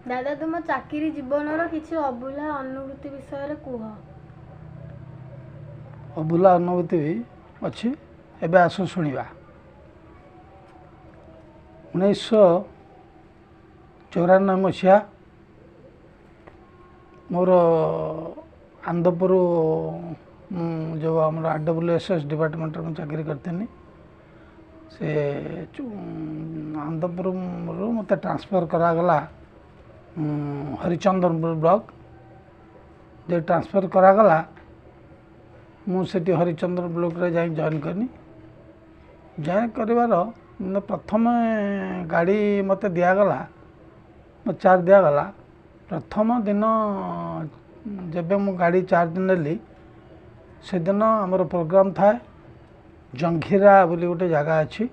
दादा तुम चाकरी जीवन किसी अभूला अनुभूति विषय कुह। अभूला अनुभूति अच्छी एवं आस शुणा 1994 मसीहा मोर आनंदपुर जो आम RWSS डिपार्टमेंट में चाकरी करती से आनंदपुर मत ट्रांसफर करागला हरिचंदनपुर ब्लॉक जो ट्रांसफर करागला मुझे हरिचंद्र ब्लॉक रे जाई जॉइन करनी जॉइन कर प्रथम गाड़ी मत दिगला मत चार्ज दिगला प्रथम दिन जब मु गाड़ी चार्ज नेली से दिन आमर प्रोग्राम था जंघीरा बोली गोटे जगह अच्छी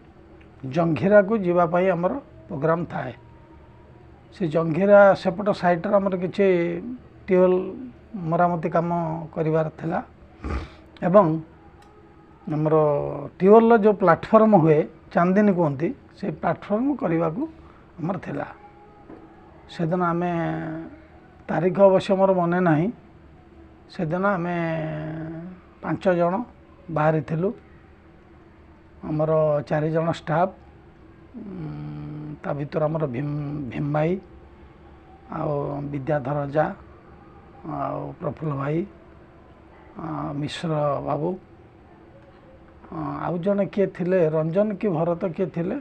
जंघीरा को जीवाई आमर प्रोग्राम थाए से जंघीरा सेपट साइड आमर किसी ट्यूबवेल मरामती काम करिवार थिला एवं आमर ट्यूबवेल जो प्लाटफर्म हुए चांदिनी कहती से प्लाटफर्म करने को आमर थिला से दिन आम तारीख अवश्य मोर मन ना से दिन आम 5 जन बाहरी थिलु आमर 4 जन स्टाफ ता भीतर आमर भीम भाई आओ विद्याधर जा आओ प्रफुल्ल भाई मिश्र बाबू आउ जन किए थिले रंजन कि भरत किए थिले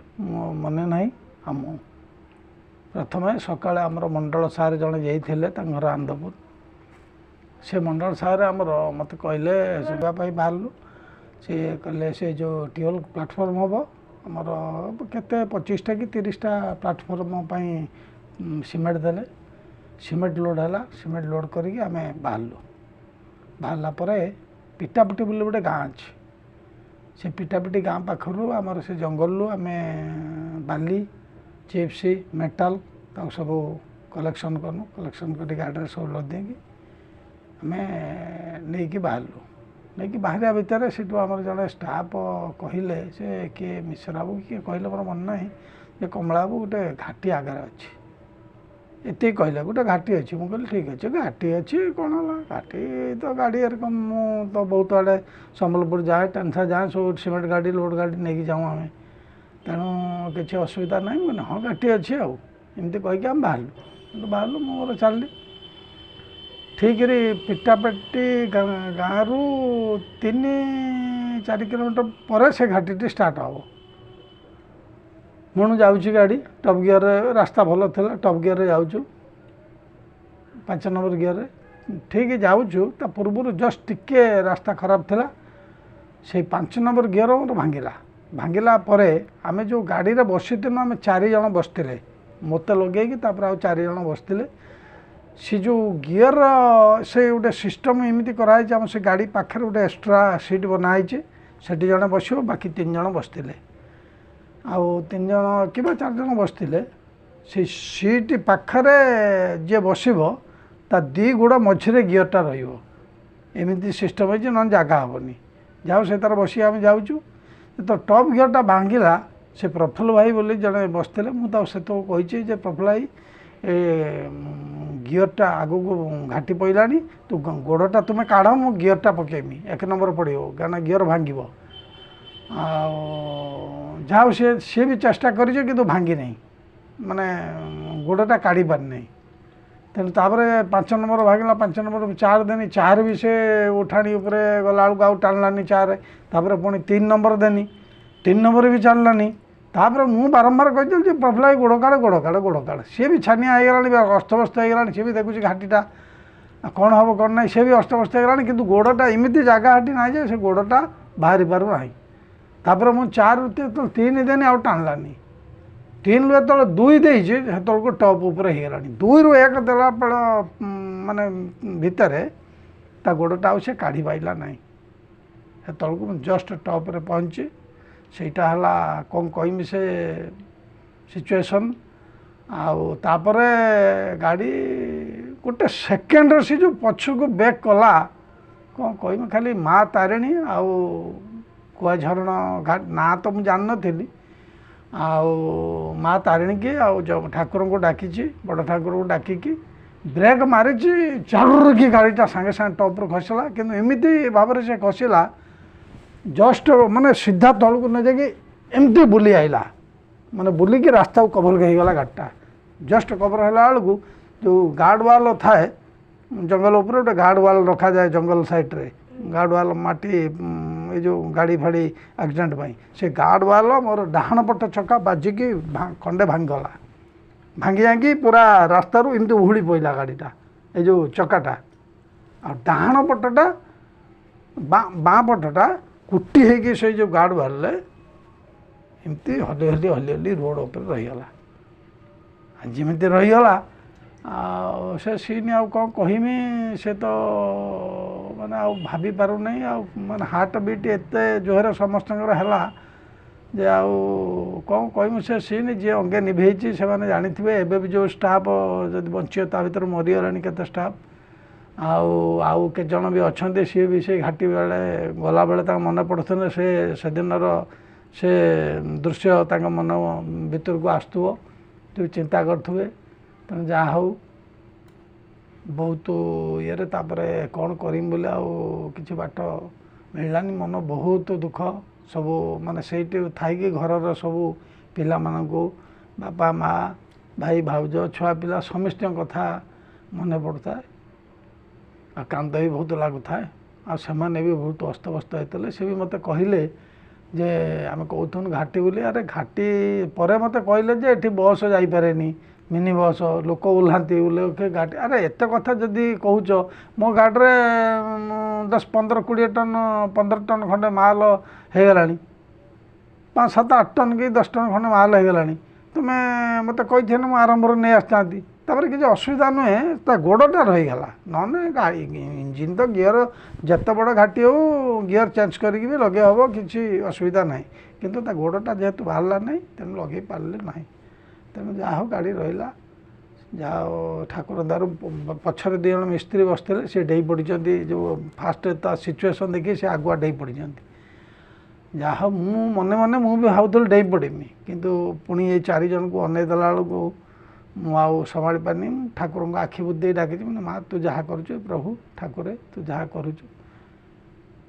मन नहीं आम प्रथम सकाଳେ आमर मंडल सार जन जाइए घर आनंदपुर से मंडल सार आमर मत कहले सुधापाई बाहरलु से कहले से जो ट्यूबवेल प्लाटफर्म हम आमर केते 25टा कि 30टा प्लाटफर्म सीमेंट देले सीमेंट लोड है सीमेंट लोड करके आम बाहरलु बाहरला पिटापिटी बोली गोटे गाँ अच्छे से पिटापिटी गाँ पाखर आमर से जंगल आम बाली चिप्स मेटाल सब कलेक्शन करूँ कलेक्शन कर गाड़ी सब लदी आम नहीं बाहरलु नहीं बाहर भितर से आम जड़े स्टाफ कहले से किए मिश्र बाबू किए कहले मोर मन ना ये कमला बाबू गोटे घाटी आगे अच्छे ये कहले गोटे घाटी अच्छी मुझे कहली ठीक अच्छे घाटी अच्छी कौन है घाटी तो गाड़ी कम मु तो बहुत आड़े संबलपुर जाए टेनसा जाए सब सीमेंट गाड़ी लोड गाड़ी नहीं जाऊँ आम तेणु किसी असुविधा ना मैंने हाँ घाटी अच्छी आमती कहीकि आम बाहरलु बाहरलु मोर चलली ठीक पिटापेटी गाँव रु 3-4 किलोमीटर पर से घाटी स्टार्ट हम मुझे जाऊँगी गाड़ी टॉप गियर रास्ता भल था टॉप गियर जाऊँ 5 नंबर गियर ठीक जाऊँ पूर्व जस्ट टिके रास्ता खराब था से 5 नंबर गियर मोर भांगला भांगला आम जो गाड़ी रे बसी आम 4 जन बसते मत लगे आउ 4 जन बसते सी जो गियर से गोटे सिस्टम एमती कराई आम से गाड़ी पाखे गोटे एक्स्ट्रा सीट बनाई से जन बस बाकी 3 जन बसते आउ 3 जन कि 4 जन बसते से सीट पाखरे जे बसब ता 2 गोड़ मझे गियरटा रमती सिस्टम है ना जगह हेनी जाओ से तार बस आम जाऊँ तो टॉप गियरटा भांगला से प्रफुल्ल भाई बोली जड़े बसते मुझे तो कही प्रफुल्ल भाई गियरटा आगू को घाटी पड़ा तो गोड़टा तुम्हें काढ़ मु गियरटा पकेमी 1 नंबर पड़ो क्या गियर भांग जाओ सी भी चेष्टा कर भांगी नहीं माने गोड़टा काढ़ी पार नहीं तेणु 5 नंबर भागला 5 नंबर 4 देनी 4 भी से उठाणी उपरे गला बेलू आउ टाणलानी 4 पुणी 3 नंबर देनी 3 नंबर भी चललानी मुझे बारंबार कही प्रफुल्ल गोड़ काड़ गोड़ काड़ गोड़ काड़ सी भी छानिया होगा अस्तव्यस्त होगा सी भी देखुची घाटीटा कौन हम कौन ना सी भी अस्तव्यस्त होगा कि गोड़टा एमती जगह हाटी ना से गोड़टा बाहरी पार ना मुझे 4 रू 3 देनी आउ टाणलानी 3 रू जो 2 देती को टॉप उपर होगा 2 रू 1 देला माने भितर ता गोड़टा आउ से काढ़ी पाइला ना को जस्ट टॉप रे पहुँची सेटा हला कौन कहमी से सिचुएशन आउे गाड़ी गोटे सेकेंड से जो पछक बैक कला कौन कहमी खाली माँ तारिणी आउ कुआ झरण घाट ना तो मुझे जान नी ଆଉ ମା ତାରିଣୀ କି ଆଉ ଠାକୁରଙ୍କୁ ଡାକିଛି, ବଡ଼ ଠାକୁରଙ୍କୁ ଡାକିକି ବ୍ରେକ୍ ମାରିଛି, ଚାରୁକି ଗାଡ଼ିଟା ସାଙ୍ଗେ ସାଙ୍ଗେ ଟପ୍ରୁ ଖସିଲା। କିନ୍ତୁ ଏମିତି ଭାବରେ ସେ ଖସିଲା, ଜଷ୍ଟ ମାନେ ସିଧା ତଳକୁ ନ ଯାଇକି ଏମିତି ବୁଲି ଆଇଲା, ମାନେ ବୁଲିକି ରାସ୍ତାକୁ କଭର ହେଇଗଲା ଗାଡ଼ିଟା। ଜଷ୍ଟ କଭର ହେଲା ବେଳକୁ ଯେଉଁ ଗାର୍ଡ଼ ୱାଲ୍ ଥାଏ ଜଙ୍ଗଲ ଉପରେ, ଗୋଟେ ଗାର୍ଡ଼ ୱାଲ୍ ରଖାଯାଏ ଜଙ୍ଗଲ ସାଇଡ଼୍ରେ, ଗାର୍ଡ଼ ୱାଲ୍ ମାଟି ଏ ଯେଉଁ ଗାଡ଼ି ଫାଡ଼ି ଆକ୍ସିଡେଣ୍ଟ ପାଇଁ, ସେ ଗାର୍ଡ଼ ୱାଲ୍ ମୋର ଡାହାଣ ପଟ ଚକା ବାଜିକି ଖଣ୍ଡେ ଭାଙ୍ଗିଗଲା। ଭାଙ୍ଗି ଯାଇକି ପୁରା ରାସ୍ତାରୁ ଏମିତି ଉହୁଳି ପଡ଼ିଲା ଗାଡ଼ିଟା, ଏ ଯେଉଁ ଚକାଟା। ଆଉ ଡାହାଣ ପଟଟା ବାଁ ପଟଟା କୁଟି ହେଇକି ସେଇ ଯେଉଁ ଗାର୍ଡ଼ ୱାଲ୍ରେ ଏମିତି ହଲି ହଲି ହଲି ହଲି ରୋଡ଼ ଉପରେ ରହିଗଲା। ଯେମିତି ରହିଗଲା, ଆଉ ସେ ସିନ୍ ଆଉ କ'ଣ କହିମି, ସେ ତ ମାନେ ଆଉ ଭାବି ପାରୁନାହିଁ। ଆଉ ମାନେ ହାର୍ଟ ବିଟ୍ ଏତେ ଜୋରରେ ସମସ୍ତଙ୍କର ହେଲା ଯେ ଆଉ କ'ଣ କହିମି। ସେ ସିନ୍ ଯିଏ ଅଙ୍ଗେ ନିଭେଇଛି ସେମାନେ ଜାଣିଥିବେ। ଏବେ ବି ଯେଉଁ ଷ୍ଟାଫ୍ ଯଦି ବଞ୍ଚିବ ତା ଭିତରେ ମରିଗଲାଣି କେତେ ଷ୍ଟାଫ୍। ଆଉ କେତେ ଜଣ ବି ଅଛନ୍ତି, ସିଏ ବି ସେଇ ଘାଟି ବେଳେ ଗଲାବେଳେ ତାଙ୍କ ମନେ ପଡ଼ୁଥିଲେ ସେଦିନର ସେ ଦୃଶ୍ୟ ତାଙ୍କ ମନ ଭିତରକୁ ଆସୁଥିବ, ଟିକେ ଚିନ୍ତା କରୁଥିବେ। ତେଣୁ ଯାହା ହଉ ବହୁତ ଇଏରେ ତାପରେ କ'ଣ କରିମି ବୋଲି ଆଉ କିଛି ବାଟ ମିଳିଲାନି। ମନ ବହୁତ ଦୁଃଖ ସବୁ, ମାନେ ସେଇଠି ଥାଇକି ଘରର ସବୁ ପିଲାମାନଙ୍କୁ, ବାପା ମା ଭାଇ ଭାଉଜ ଛୁଆ ପିଲା ସମସ୍ତଙ୍କ କଥା ମନେ ପଡ଼ୁଥାଏ, ଆଉ କାନ୍ଦ ବି ବହୁତ ଲାଗୁଥାଏ। ଆଉ ସେମାନେ ବି ବହୁତ ଅସ୍ତବ୍ୟସ୍ତ ହେଇଥିଲେ। ସେ ବି ମୋତେ କହିଲେ ଯେ ଆମେ କହୁଥିଲୁ ଘାଟି ବୋଲି, ଆରେ ଘାଟି ପରେ ମୋତେ କହିଲେ ଯେ ଏଠି ବସ୍ ଯାଇପାରେନି, ମିନି ବସ୍, ଲୋକ ଓହ୍ଲାନ୍ତି, ଓହ୍ଲେଇକି ଘାଟି। ଆରେ ଏତେ କଥା ଯଦି କହୁଛ, ମୋ ଗାଡ଼ିରେ 10 15 20 ଟନ୍ 15 ଟନ୍ ଖଣ୍ଡେ ମାଲ ହେଇଗଲାଣି, 5 7 8 ଟନ୍ କି 10 ଟନ୍ ଖଣ୍ଡେ ମାଲ ହେଇଗଲାଣି। ତୁମେ ମୋତେ କହିଥିଲ ମୁଁ ଆରମ୍ଭରୁ ନେଇ ଆସିଥାନ୍ତି। ତାପରେ କିଛି ଅସୁବିଧା ନୁହେଁ, ତା ଗୋଡ଼ଟା ରହିଗଲା, ନହେଲେ ଗାଡ଼ି ଇଞ୍ଜିନ୍ ତ ଗିଅର ଯେତେ ବଡ଼ ଘାଟି ହେଉ ଗିଅର ଚେଞ୍ଜ କରିକି ବି ଲଗେଇ ହେବ, କିଛି ଅସୁବିଧା ନାହିଁ। କିନ୍ତୁ ତା ଗୋଡ଼ଟା ଯେହେତୁ ବାହାରିଲା ନାହିଁ, ତେଣୁ ଲଗେଇ ପାରିଲେ ନାହିଁ। ତେଣୁ ଯାହା ହଉ ଗାଡ଼ି ରହିଲା। ଯାହା ହଉ ଠାକୁର ଦାରୁ ପଛରେ 2 ଜଣ ମିସ୍ତ୍ରୀ ବସିଥିଲେ, ସେ ଡେଇ ପଡ଼ିଛନ୍ତି। ଯେଉଁ ଫାଷ୍ଟ ତା ସିଚୁଏସନ୍ ଦେଖି ସେ ଆଗୁଆ ଡେଇ ପଡ଼ିଛନ୍ତି। ଯାହା ହଉ ମୁଁ ମନେ ମନେ ମୁଁ ବି ଭାବୁଥିଲି ଡେଇ ପଡ଼ିମି, କିନ୍ତୁ ପୁଣି ଏଇ 4 ଜଣଙ୍କୁ ଅନେଇ ଦେଲା ବେଳକୁ ମୁଁ ଆଉ ସମ୍ଭାଳି ପାରିନି। ଠାକୁରଙ୍କୁ ଆଖି ବୁଜି ଦେଇ ଡାକିଛି, ମାନେ ମା ତୁ ଯାହା କରୁଛୁ, ପ୍ରଭୁ ଠାକୁରେ ତୁ ଯାହା କରୁଛୁ।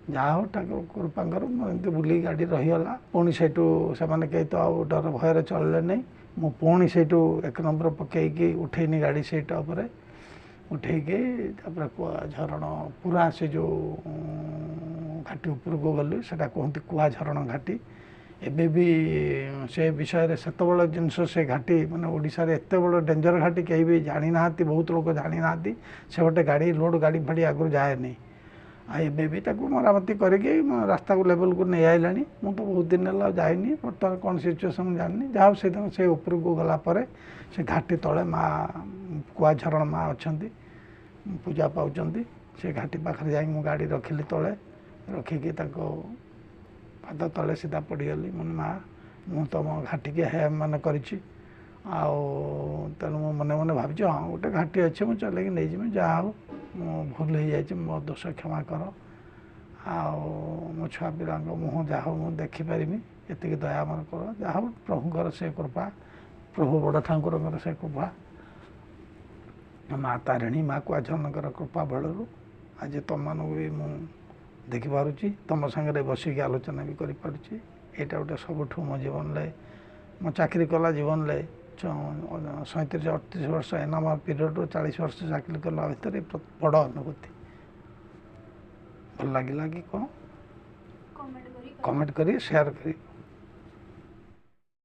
ଯାହା ହଉ ଠାକୁର କୃପାଙ୍କର ମୁଁ ଏମିତି ବୁଲିକି ଗାଡ଼ି ରହିଗଲା। ପୁଣି ସେଇଠୁ ସେମାନେ କେହି ତ ଆଉ ଡର ଭୟରେ ଚଳିଲେ ନାହିଁ। ମୁଁ ପୁଣି ସେଇଠୁ 1 ନମ୍ବର ପକେଇକି ଉଠେଇନି ଗାଡ଼ି ସେଇଟା ଉପରେ, ଉଠେଇକି ତାପରେ କୁଆ ଝରଣ ପୁରା ସେ ଯେଉଁ ଘାଟି ଉପରକୁ ଗଲି, ସେଟା କୁହନ୍ତି କୁଆ ଝରଣ ଘାଟି। ଏବେ ବି ସେ ବିଷୟରେ ସେତେବେଳେ ଜିନିଷ, ସେ ଘାଟି ମାନେ ଓଡ଼ିଶାରେ ଏତେ ବଡ଼ ଡେଞ୍ଜର ଘାଟି କେହି ବି ଜାଣିନାହାନ୍ତି, ବହୁତ ଲୋକ ଜାଣିନାହାନ୍ତି। ସେ ଗୋଟେ ଗାଡ଼ି ଲୋଡ଼ ଗାଡ଼ି ଫାଡ଼ି ଆଗରୁ ଯାଏନି। ଆଉ ଏବେ ବି ତାକୁ ମରାମତି କରିକି ରାସ୍ତାକୁ ଲେବଲକୁ ନେଇ ଆଇଲାଣି। ମୁଁ ତ ବହୁତ ଦିନ ହେଲା ଯାଇନି, ବର୍ତ୍ତମାନ କ'ଣ ସିଚୁଏସନ୍ ମୁଁ ଜାଣିନି। ଯାହା ହଉ ସେଦିନ ସେ ଉପରକୁ ଗଲା ପରେ ସେ ଘାଟି ତଳେ ମା କୁଆଝରଣ ମା ଅଛନ୍ତି, ପୂଜା ପାଉଛନ୍ତି। ସେ ଘାଟି ପାଖରେ ଯାଇକି ମୁଁ ଗାଡ଼ି ରଖିଲି ତଳେ, ରଖିକି ତାଙ୍କ ପାଦ ତଳେ ସିଧା ପଡ଼ିଗଲି। ମାନେ ମା ମୁଁ ତମ ଘାଟିକି ମାନେ କରିଛି, ଆଉ ତେଣୁ ମୁଁ ମନେ ମନେ ଭାବିଛି ହଁ ଗୋଟେ ଘାଟି ଅଛି, ମୁଁ ଚଲେଇକି ନେଇଯିବି। ଯାହା ହଉ ମୁଁ ଭୁଲ ହେଇଯାଇଛି, ମୋ ଦୋଷ କ୍ଷମା କର। ଆଉ ମୋ ଛୁଆ ପିଲାଙ୍କ ମୁହଁ ଯାହା ହଉ ମୁଁ ଦେଖିପାରିବି, ଏତିକି ଦୟା ମନ କର। ଯାହା ହଉ ପ୍ରଭୁଙ୍କର ସେ କୃପା, ପ୍ରଭୁ ବଡ଼ ଠାକୁରଙ୍କର ସେ କୃପା, ମା ତାରିଣୀ ମା କୁଆଝରଣଙ୍କର କୃପା ବଳରୁ ଆଜି ତମମାନଙ୍କୁ ବି ମୁଁ ଦେଖିପାରୁଛି, ତୁମ ସାଙ୍ଗରେ ବସିକି ଆଲୋଚନା ବି କରିପାରୁଛି। ଏଇଟା ଗୋଟେ ସବୁଠୁ ମୋ ଜୀବନରେ, ମୋ ଚାକିରି କଲା ଜୀବନରେ 37 38 ବର୍ଷ ଏନାମର ପିରିୟଡ଼ରୁ 40 ବର୍ଷ ଚାକିରି କଲା ଭିତରେ ବଡ଼ ଅନୁଭୂତି। ଭଲ ଲାଗିଲା କି କ'ଣ? କମେଣ୍ଟ କରି ସେୟାର କରି